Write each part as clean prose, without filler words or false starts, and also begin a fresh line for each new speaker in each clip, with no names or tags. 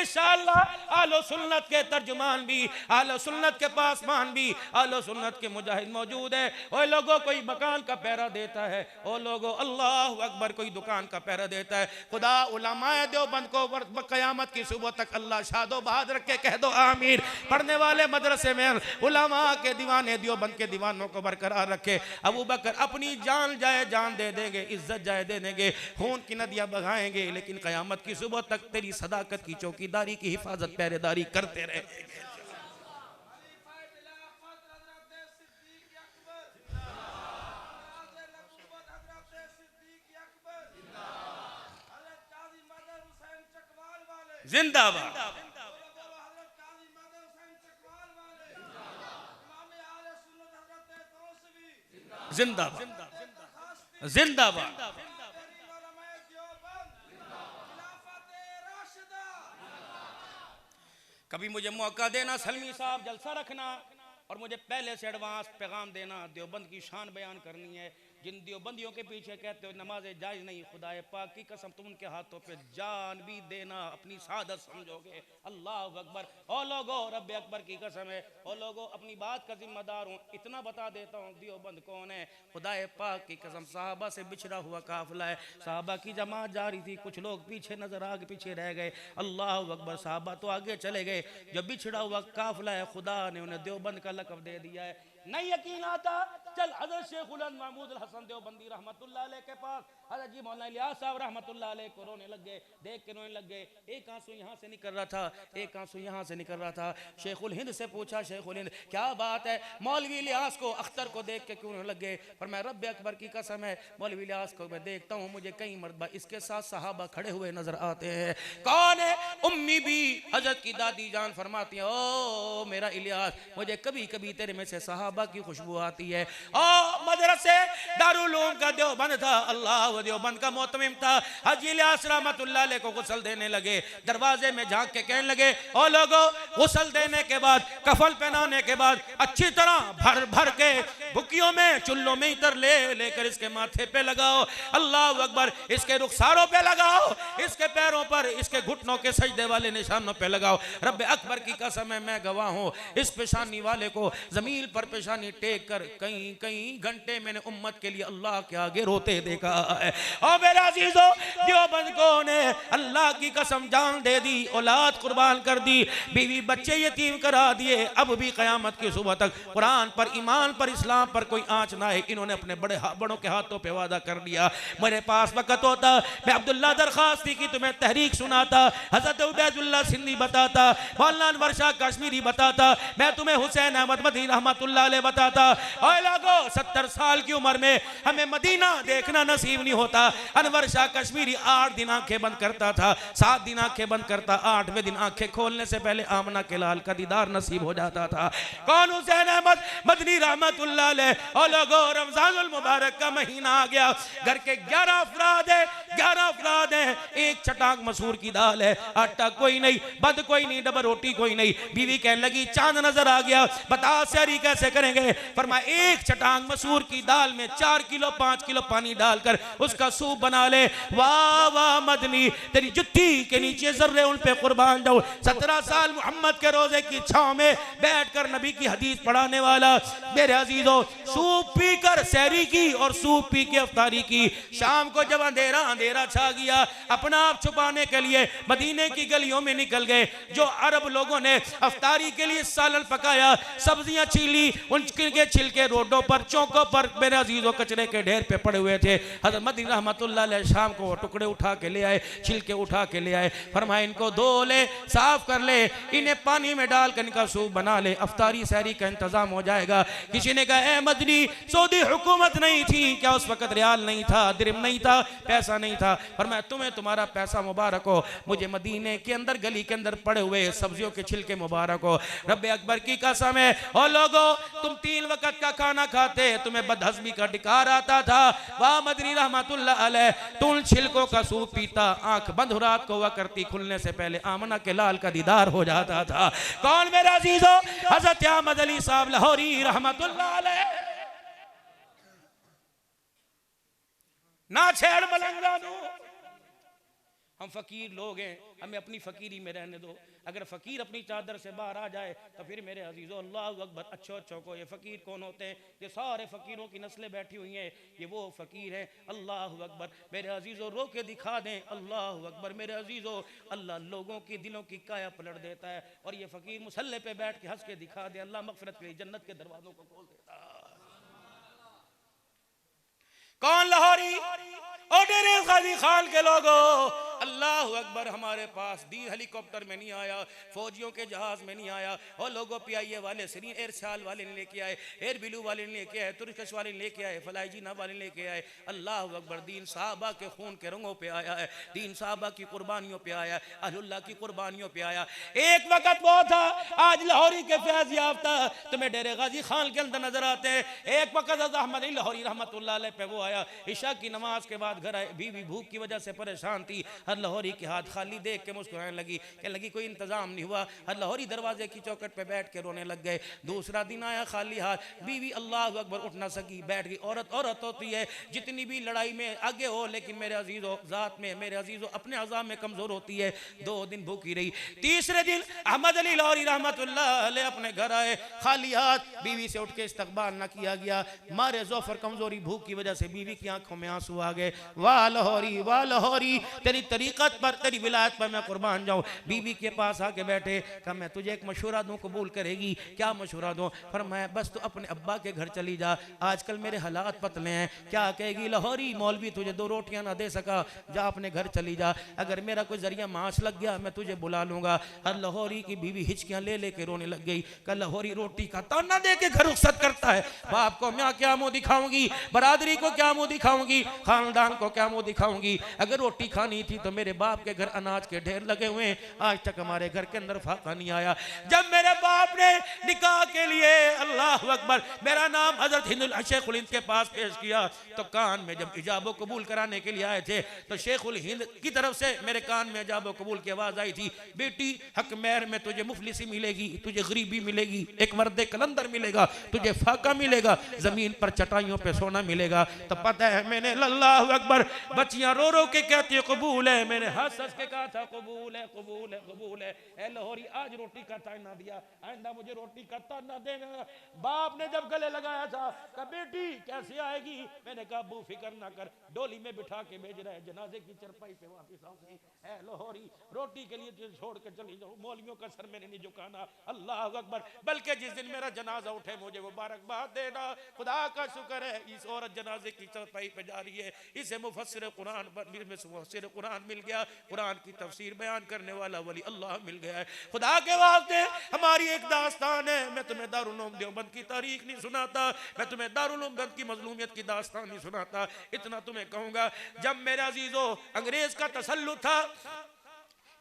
इंशाअल्लाह आलो सुन्नत के तर्जुमान भी, आलो सुन्नत के पासमान भी, आलो सुन्नत के मुजाहिद मौजूद है। ओ लोगों, कोई मकान का पहरा देता है, ओ लोगों अल्लाह अकबर, कोई दुकान का पहरा देता है। खुदा उलमाए देवबंद को क़यामत की सुबह तक अल्लाह शादो बहाद रखे, कह दो आमीन। पढ़ने वाले मदरसे में उलमा के दीवाने देवबंद के दीवानों को बरकरार रखे। अबू बकर अपनी जान जाए जान दे देंगे, इज्जत जाए दे देंगे, खून की नदियां बहाएंगे, लेकिन क़यामत की सुबह तक तेरी सदाकत की चौकीदारी की हिफाजत पहरेदारी करते रहेंगे। जिंदाबाद। जिंदाबाद जिंदाबाद। कभी मुझे मौका देना सलमी साहब जलसा रखना और मुझे पहले से एडवांस पैगाम देना, देवबंद की शान बयान करनी है। जिन देवबंदियों के पीछे कहते हो नमाज जायज़ नहीं, खुदाए पाक की कसम तुम उनके हाथों पे जान भी देना अपनी सादत समझोगे। अल्लाह अकबर। ओ लोगो, रब अकबर की कसम है, ओ लोगो अपनी बात का जिम्मेदार हूँ, इतना बता देता हूँ देवबंद कौन है। खुदाए पाक की कसम साहबा से बिछड़ा हुआ काफिला है, साहबा की जमात जा रही थी, कुछ लोग पीछे नजर आगे पीछे रह गए। अल्लाह अकबर। साहबा तो आगे चले गए, जो बिछड़ा हुआ काफिला है खुदा ने उन्हें देवबंद का लक़ब दे दिया है। नहीं यकीन आता, चल हज़रत शेख उल-हिंद महमूद अल-हसन देवबंदी रहमतुल्लाह अलैह के पास हज़रत जी मौलाना इलियास साहब रहमतुल्लाह अलैह को रोने लग गए, देख के रोने लग गए। एक आंसू यहाँ से निकल रहा था, एक आंसू यहाँ से निकल रहा था। शेख उल-हिंद से पूछा, शेख उल-हिंद क्या बात है, मौलवी इलियास को अख्तर को देख के क्यों रोने लग गए? पर मैं रब अकबर की कसम है, मौलवी इलियास को मैं देखता हूँ, मुझे कई मरतबा इसके साथ सहाबा खड़े हुए नजर आते हैं। कौन है? उम्मी भी हज़रत की दादी जान फरमाती है, ओ मेरा इलियास, मुझे कभी कभी तेरे में से सहाबा की खुशबू आती है। ओ मदरसे दारुल उलूम का देवबंद था, अल्लाह देवबंद का मोतमिम था। हाजी इलियास रहमतुल्लाह अलैह को गुस्ल देने लगे, दरवाजे में झांक के कहने लगे, ओ लोगो गुस्ल देने के बाद, कफन पहनाने के बाद अच्छी तरह भर भर के भुकियों में चुल्लों में इतर ले लेकर इसके माथे पे लगाओ, अल्लाह अकबर, इसके रुखसारों पे लगाओ, इसके पैरों पर, इसके घुटनों के सजदे वाले निशानों पे लगाओ। रब अकबर की कसम है, मैं गवाह हूँ, इस पेशानी वाले को जमीन पर पेशानी टेक कर कई कई घंटे मैंने उम्मत के लिए अल्लाह के आगे रोते देखा है। और मेरे अजीजों, देवबंद को ने अल्लाह की कसम जान दे दी, औलाद कुर्बान कर दी, बीवी बच्चे यतीम करा दिए। अब भी क़यामत की सुबह तक कुरान पर, ईमान पर, इस्लाम पर कोई आँच ना है। इन्होंने अपने बड़ों के हाथों पे वादा कर लिया। मेरे पास वक़्त होता मैं अब्दुल्ला दरखास्ती की तुम्हें तहरीक सुनाता, हज़रत उबैदुल्लाह सिंधी बताता, मौलाना अनवर शाह कश्मीरी बताता, मैं तुम्हें हुसैन अहमद मदनी रहमतुल्लाह अलैह बताता। और लोगों 70 साल की उम्र में हमें मदीना देखना नसीब नहीं होता। अनवर शाह कश्मीरी 8 दिन आंखें बंद करता था, 7 दिन आंखें बंद करता, 8वें दिन आंखें खोलने से पहले आमना के लाल का दीदार नसीब हो जाता था। कौन? हुसैन अहमद मदनी रहमतुल्लाह अलैह। और लोगों रमजानुल मुबारक का महीना आ गया, घर के 11 अफराद है, 11 अफराद है, एक चटाक मसूर की दाल है, आटा कोई नहीं, बद कोई नहीं, डबल रोटी कोई नहीं। बीवी कहने लगी चांद नजर आ गया, बता सहरी कैसे करेंगे? फरमाया एक चटांग मसूर की दाल में 4 किलो 5 किलो पानी डालकर उसका सूप बना ले। वाह वाह मदनी, तेरी जुत्ती के नीचे जर्रे उन पे कुर्बान जाओ। 17 साल मोहम्मद के रोजे की छांव में बैठकर नबी की हदीस पढ़ाने वाला। मेरे अजीजों, सूप पीकर सहरी की और सूप पी के अफ्तारी की। शाम को जब अंधेरा अंधेरा छा गया, अपना आप छुपाने के लिए मदीने की गलियों में निकल गए। जो अरब लोगों ने अफ्तारी के लिए सालन पकाया, सब्जियां छीली, उनके छिलके रोडों पर, चौकों पर, मेरे अजीजों कचरे के ढेर पे पड़े हुए थे। हज़रत मदनी रहमतुल्लाह अलैह शाम को टुकड़े उठा के ले आए, छिलके उठा के ले आए। फरमाया इनको धो ले, साफ कर ले, इन्हें पानी में डाल कर इनका सूप बना ले, अफ्तारी सहरी का इंतजाम हो जाएगा। किसी ने कहा ए मदनी, सऊदी हुकूमत नहीं थी क्या? उस वक्त रियाल नहीं था, दिरहम नहीं था, पैसा नहीं था। फरमाया तुम्हें तुम्हारा पैसा मुबारक हो, मुझे मदीने के अंदर गली के अंदर पड़े हुए सब्जियों के छिलके मुबारक हो। रब अकबर की कसम है, और लोगों तुम 3 वक्त का खाना खाते, तुम्हें बदहज़मी का डिकार आता था। वाह मदनी रहमतुल्लाह अलैह, तू उन छिलकों का सूप पीता, आंख बंद हो रात को हुआ करती, खुलने से पहले आमना के लाल का दीदार हो जाता था। कौन मेरे अजीजों? हज़रत अहमद अली साहब लाहौरी रहमतुल्लाह अलैह। ना छेड़ मलंगा नू, हम फ़कीर लोग हैं, हमें अपनी फ़कीरी में रहने दो। अगर फ़कीर अपनी चादर से बाहर आ जाए तो फिर मेरे अजीज़ों अल्लाह अकबर। अच्छो अच्छो को ये फ़कीर कौन होते हैं? ये सारे फ़कीरों की नस्लें बैठी हुई हैं, ये वो फ़कीर हैं। अल्लाह अकबर मेरे अजीज़ों, रो के दिखा दें। अल्लाह अकबर मेरे अजीज़ों, अल्लाह लोगों की दिलों की काया पलट देता है। और ये फ़कीर मुसल्ले पे बैठ के हंस के दिखा दे, अल्लाह मग़फ़िरत के लिए जन्नत के दरवाज़ों को खोल देता है। कौन? लाहौरी और डेरे गाजी खान के लोगों, अल्लाह अकबर। हमारे पास दी हेलीकॉप्टर में नहीं आया, फौजियों के जहाज में नहीं आया, और लोगों PIA वाले, सीरी एयर साल वाले ने लेके आए, एयर ब्लू वाले ने लेके आए, तुर्कश वाले ने लेके आए, फलाई जीना वाले लेके आए। अल्लाह अकबर दीन साहबा के खून के रंगों पे आया है, दीन साहबा की कुर्बानियों पे आया है, अल्लाह की कुर्बानियों पे आया। एक वक्त वो था, आज लाहौरी के फैज़ याफ्ता तुम्हें डेरे गाजी खान के अंदर नजर आते हैं। एक वक्त अहमद लाहौरी रहमतुल्लाह अलैह पे वो आया, इशा की नमाज के बाद घर आए, बीवी भूख की वजह से परेशान थी। हर लाहौरी के हाथ खाली देख के मुस्कुराने लगी, कहने लगी कोई इंतजाम नहीं हुआ। हर लाहौरी दरवाजे की चौखट पे बैठ के रोने लग गए। दूसरा दिन आया खाली हाथ, बीवी अल्लाह अकबर उठ ना सकी, बैठ गई। औरत औरत होती है, जितनी भी लड़ाई में आगे हो, लेकिन मेरे अजीजों जात में, मेरे अजीजों अपने अज़ाम में कमजोर होती है। 2 दिन भूखी रही। तीसरे दिन अहमद अली लाहौरी रहमतुल्लाह अलैह अपने घर आए खाली हाथ, बीवी से उठ के इस्तकबाल ना किया गया। मारे ज़ोफर कमजोरी भूख की वजह से बीवी की आंखों में आंसू आ गए। वाह लाहौरी, तेरी तरीक़त पर, तेरी विलायत पर मैं कुर्बान जाऊं। बीबी के पास आके बैठे, कहा मैं तुझे एक मशवरा दूं, कबूल करेगी? क्या मशवरा दूं? फरमाया बस तू अपने अब्बा के घर चली जा, आजकल मेरे हालात पतले हैं। क्या कहेगी? लाहौरी मौलवी तुझे 2 रोटियां ना दे सका, जा अपने घर चली जा, अगर मेरा कोई जरिया मांस लग गया मैं तुझे बुला लूंगा। हर लाहौरी की बीवी हिचकियां ले लेके रोने लग गई। कल लाहौरी रोटी का ताना दे के घर रुखसत करता है। बाप को मैं क्या मुंह दिखाऊंगी, बरादरी को क्या मुंह दिखाऊंगी, खानदान को क्या मुंह दिखाऊंगी? अगर रोटी खानी थी तो मेरे बाप के घर अनाज के ढेर लगे हुए, आज तक हमारे घर के अंदर फाका नहीं आया। जब मेरे बाप ने निकाह के लिए अल्लाह अकबर मेरा नाम हजरत हिंदुल शेखुल हिंद के पास पेश किया, तो कान में जब इजाबो कबूल कराने के लिए आए थे, तो शेखुल हिंद की तरफ से मेरे कान में इजाबो कबूल की आवाज आई थी, बेटी हक मेहर में तुझे मुफलिसी मिलेगी, तुझे गरीबी मिलेगी, एक मर्दे कलंदर मिलेगा, तुझे फाका मिलेगा, जमीन पर चटाइयों पे सोना मिलेगा। तो पता है मैंने अल्लाह अकबर बच्चियां रो रो के कहती है कबूल है, मैंने हंस हंस के कहा था कबूल है कबूल है कबूल है। ए लाहौरी आज रोटी का ताना दिया, आइंदा मुझे रोटी का ताना देना। बाप ने जब गले लगाया था, कहा बेटी कैसे आएगी? मैंने कहा अब्बू फिक्र ना कर, डोली में बिठा के भेज रहे हैं, जनाजे की चरपाई पे वापस आऊंगी। ए लाहौरी रोटी के लिए तुझे छोड़ के चली जाऊं, मौलवियों का सर मैंने नहीं झुकाना। अल्लाह अकबर, बल्कि जिस दिन मेरा जनाजा उठे मुझे मुबारकबाद देना। खुदा का शुक्र है इस औरत जनाजे की चरपाई पे जा रही है, इसे मुफस्सिर कुरान मुफस्सिर कुरान मिल गया, कुरान की तफसीर बयान करने वाला वली अल्लाह मिल गया है। खुदा के वास्ते हमारी एक दास्तान है, मैं तुम्हें दारुल उलूम देवबंद की तारीख नहीं सुनाता, मैं तुम्हें दारुल उलूम देवबंद की मजलूमियत की दास्तान नहीं सुनाता। इतना तुम्हें कहूंगा, जब मेरे अजीजों अंग्रेज का तसल्लुत था,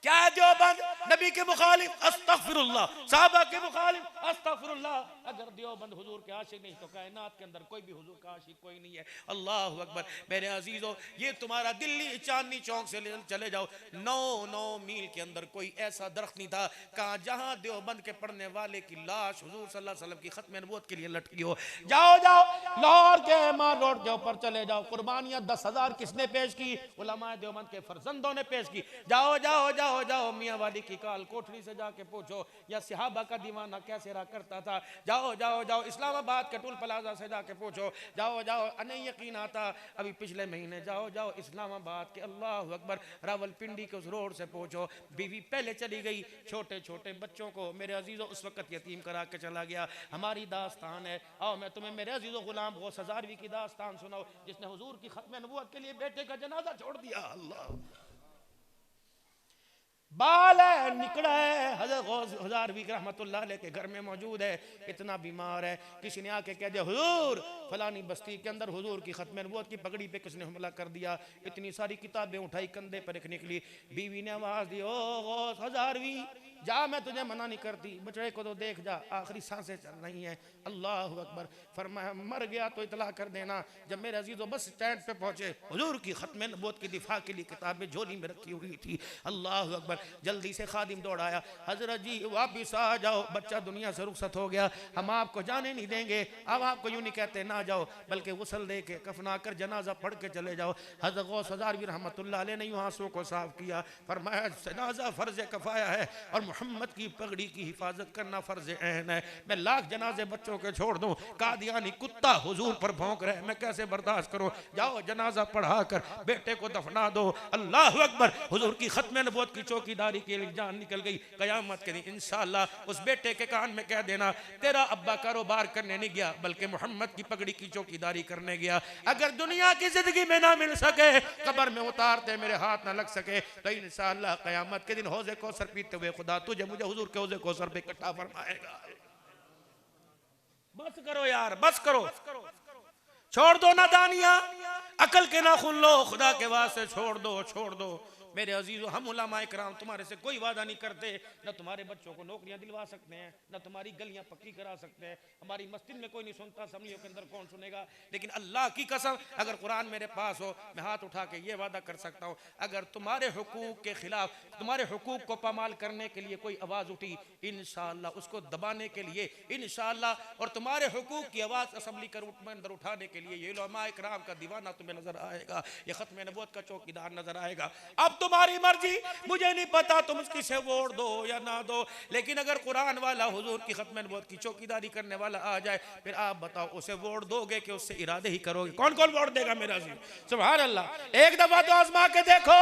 क्या है देवबंद नबी के मुखालिफ अस्तगफिरुल्लाह, साहबा के मुखालिफ अस्तगफिरुल्लाह। अगर देवबंद हुजूर के आशिक नहीं तो कायनात के अंदर कोई भी हुजूर का आशिक कोई नहीं है। अल्लाह अकबर। मेरे अजीजों, ये तुम्हारा दिल्ली चांदनी चौक से चले जाओ, 9 मील के अंदर कोई ऐसा दरख्त नहीं था कहा जहां देवबंद के पढ़ने वाले की लाश हुजूर सल्लल्लाहु अलैहि वसल्लम की खत्म नबूवत के लिए लटकी हो। जाओ लाहौर के मार रोड के ऊपर चले जाओ, कुर्बानियां 10,000 किसने पेश की? उलमाए देवबंद के फरजंदों ने पेश की। जाओ जाओ जाओ जाओ मियाँ वाली की काल कोठरी से जाके पूछो या सहाबा का दीवाना कैसे रहा करता था। जाओ जाओ जाओ इस्लामाबाद के टूल प्लाजा से जाके पूछो। जाओ जाओ, नहीं यकीन आता अभी पिछले महीने जाओ जाओ इस्लामाबाद के अल्लाह अकबर रावलपिंडी के उस रोड से पूछो। बीवी पहले चली गई, छोटे छोटे बच्चों को मेरे अजीजों उस वक्त यतीम करा के चला गया। हमारी दास्तान है, आओ मैं तुम्हें मेरे अजीजों गुलाम गौस हज़ारवी की दास्तान सुनाओ, जिसने हुजूर की खत्म नबूवत के लिए बेटे का जनाजा छोड़ दिया। अल्लाह बाल है निकला है, हज़रत गौस हज़ारवी रहमतुल्लाह अलैह के घर में मौजूद है, इतना बीमार है। किसी ने आके कह दिया हुजूर फलानी बस्ती के अंदर हुजूर की खत्म नबूवत की पगड़ी पे किसने हमला कर दिया। इतनी सारी किताबें उठाई, कंधे पर रखने के लिए। बीवी ने आवाज दी, ओ गौस हज़ारवी
जा, मैं तुझे मना नहीं करती, बछड़े को तो देख जा, आखिरी सांसें चल रही हैं। अल्लाह अकबर। फरमाया मर गया तो इतला कर देना। जब मेरे अजीजों बस स्टैंड पे पहुंचे, हुजूर की खत्म नबूवत की दिफा के लिए किताबें झोली में रखी हुई थी। अल्लाह अकबर। जल्दी से खादिम दौड़ाया, हजरत जी वापिस आ जाओ, बच्चा दुनिया से रुखसत हो गया, हम आपको जाने नहीं देंगे। अब आपको यूं नहीं कहते ना जाओ, बल्कि गुस्ल दे के कफना कर जनाजा पढ़ के चले जाओ। हजरत गौस हज़ारवी रहमतुल्लाह अलैह ने यूं आंसुओं को साफ किया, फरमाया जनाजा फर्ज कफाया है और मोहम्मद की पगड़ी की हिफाजत करना फर्ज ऐन है। मैं लाख जनाजे बच्चों के छोड़ दूं, कादियानी कुत्ता हुजूर पर भौंक रहे, मैं कैसे बर्दाश्त करूं। जाओ जनाजा पढ़ा कर बेटे को दफना दो। अल्लाह अकबर। हुजूर की खत्म नबूवत की चौकीदारी के लिए जान निकल गई। कयामत के दिन इंशाअल्लाह उस बेटे के कान में कह देना, तेरा अब्बा कारोबार करने नहीं गया, बल्कि मोहम्मद की पगड़ी की चौकीदारी करने गया। अगर दुनिया की जिंदगी में ना मिल सके, कब्र में उतारते मेरे हाथ ना लग सके, तो इंशाअल्लाह कयामत के दिन हौज़े कौसर पीते हुए खुदा तुझे मुझे हुजूर के हौज़े कौसर पे इकट्ठा फरमाएगा। बस करो यार, बस करो, छोड़ दो नादानियां, अकल के नाखून लो, खुदा के वास्ते छोड़ दो, छोड़ दो। मेरे अजीजों, हम उलमाए कराम तुम्हारे से कोई वादा नहीं करते, न तुम्हारे बच्चों को नौकरियां दिलवा सकते हैं, न तुम्हारी गलियां पक्की करा सकते हैं। हमारी मस्जिद में कोई नहीं सुनता, असम्बलियों के अंदर कौन सुनेगा। लेकिन अल्लाह की कसम, अगर कुरान मेरे पास हो, मैं हाथ उठा के ये वादा कर सकता हूँ, अगर तुम्हारे हुकूक के खिलाफ, तुम्हारे हुकूक को पामाल करने के लिए कोई आवाज़ उठी, इंशाअल्लाह उसको दबाने के लिए इंशाअल्लाह, और तुम्हारे हुकूक की आवाज़ असम्बली में अंदर उठाने के लिए ये उलमाए कराम का दीवाना तुम्हें नजर आएगा, ये खत्म नबूवत का चौकीदार नजर आएगा। अब तुम्हारी मर्जी, मुझे नहीं पता तुम किसे वोट दो या ना दो, लेकिन अगर कुरान वाला हुजूर की खत्म नबूवत की चौकीदारी करने वाला आ जाए, फिर आप बताओ उसे वोट दोगे कि उससे इरादे ही करोगे? कौन कौन वोट देगा मेरा जी? सुभान अल्लाह। एक दफा तो आजमा के देखो,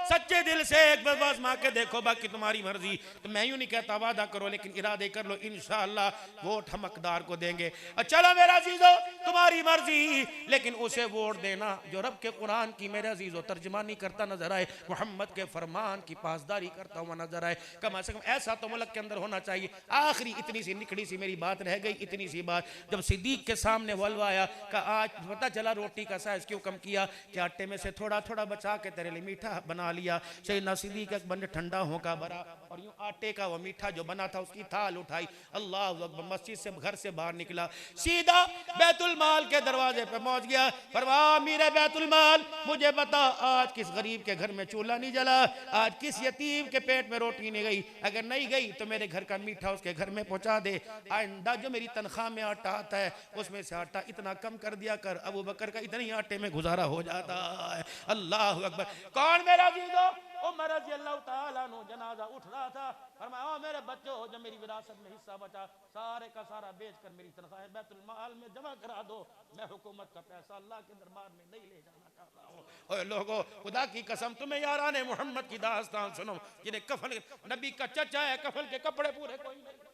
सच्चे दिल से एक दफा आजमा के देखो, बाकी तुम्हारी मर्जी। तो मैं यूं नहीं कहता वादा करो, लेकिन इरादे कर लो, इंशाअल्लाह वोट हम हकदार को देंगे। चलो मेरा अजीजों, तुम्हारी मर्जी, लेकिन उसे वोट देना जो रब के कुरान की मेरे अजीजों तर्जमानी करता नजर आए, मोहम्मद के फरमान की पासदारी करता हुआ नजर आए। कम से कम ऐसा तो मुल्क के अंदर होना चाहिए। आखिरी इतनी सी निकड़ी सी मेरी बात रह गई, इतनी सी बात, जब सिद्दीक के सामने वलवा आया, का आज पता चला रोटी का साइज क्यों कम किया, कि आटे में से थोड़ा थोड़ा बचा के तेरे लिए मीठा बना लिया। सैयदना सिद्दीक अकबर ने ठंडा होका भरा और यूं आटे का वो मीठा जो बना था उसकी थाल उठाई, अल्लाह अकबर, मस्जिद से घर से बाहर निकला, सीधा बैतुल माल के दरवाजे पे पहुंच गया। फरमाया मीरे बैतुल माल, मुझे बता आज किस गरीब के घर में चूल्हा नहीं जला, आज किस यतीम के पेट में रोटी नहीं गई, अगर नहीं गई तो मेरे घर का मीठा उसके घर में पहुंचा दे। आइंदा जो मेरी तनख्वाह में आटा आता है उसमें से आटा इतना कम कर दिया कर, अबू बकर का इतनी आटे में गुजारा हो जाता है। अल्लाह अकबर। कौन मेरा जीजो? उमर रज़ी अल्लाह ताला अन्हु जनाजा उठ रहा था, फरमाया मेरे बच्चों, जो मेरी विरासत में हिस्सा बचा सारे का सारा बेच कर मेरी तनख्वाह बैतुल माल में जमा करा दो, मैं हुकूमत का पैसा अल्लाह के दरबार में नहीं ले जाना चाहता हूँ। ओए लोगों, खुदा की कसम, तुम्हें याराने मोहम्मद की दास्तान सुनो, जिन्हें कफन, नबी का चचा है, कफन के कपड़े पूरे कोई नहीं,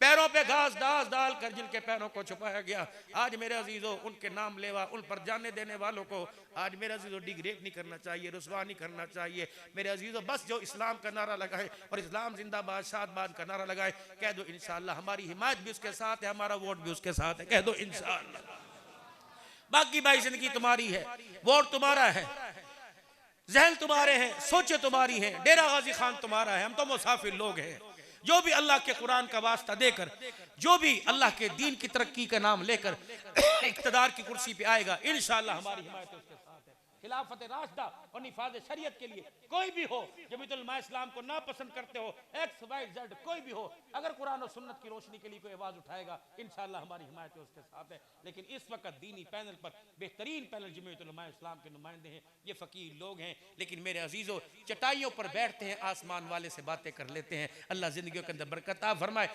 पैरों पे घास दास डाल कर जिनके पैरों को छुपाया गया, आज मेरे अजीजों उनके नाम लेवा, उन पर जाने देने वालों को आज मेरे अजीजों डिग्रेड नहीं करना चाहिए, रुसवा नहीं करना चाहिए। मेरे अजीजों बस जो इस्लाम का नारा लगाए और इस्लाम जिंदाबाद शादबाद का नारा लगाए, कह दो इंशाअल्लाह हमारी हिमायत भी उसके साथ है, हमारा वोट भी उसके साथ है, कह दो इंशाअल्लाह। बाकी भाई जिंदगी तुम्हारी है, वोट तुम्हारा है, जहन तुम्हारे हैं, सोचे तुम्हारी हैं, डेरा गाजी खान तुम्हारा है, हम तो मुसाफिर लोग हैं। जो भी अल्लाह के कुरान का वास्ता देकर, जो भी अल्लाह के दीन की तरक्की का नाम लेकर इक़्तिदार की कुर्सी पे आएगा, इंशाअल्लाह हमारी हिमायत उसके साथ है। खिलाफत राशिदा और निफाज शरीयत के लिए कोई भी हो, जमीयतुल उलमा इस्लाम को ना पसंद करते हो, XYZ कोई भी हो, अगर कुरान और सुन्नत की रोशनी के लिए कोई आवाज उठाएगा, इंशाअल्लाह हमारी हिमायत उसके साथ है। लेकिन इस वक्त दीनी पैनल पर बेहतरीन पैनल जमीयतुल उलमा इस्लाम के नुमाइंदे हैं, ये फ़कीर लोग हैं, लेकिन मेरे अजीज़ों चटाइयों पर बैठते हैं, आसमान वाले से बातें कर लेते हैं। अल्लाह ज़िंदगियों के अंदर बरकत फरमाए।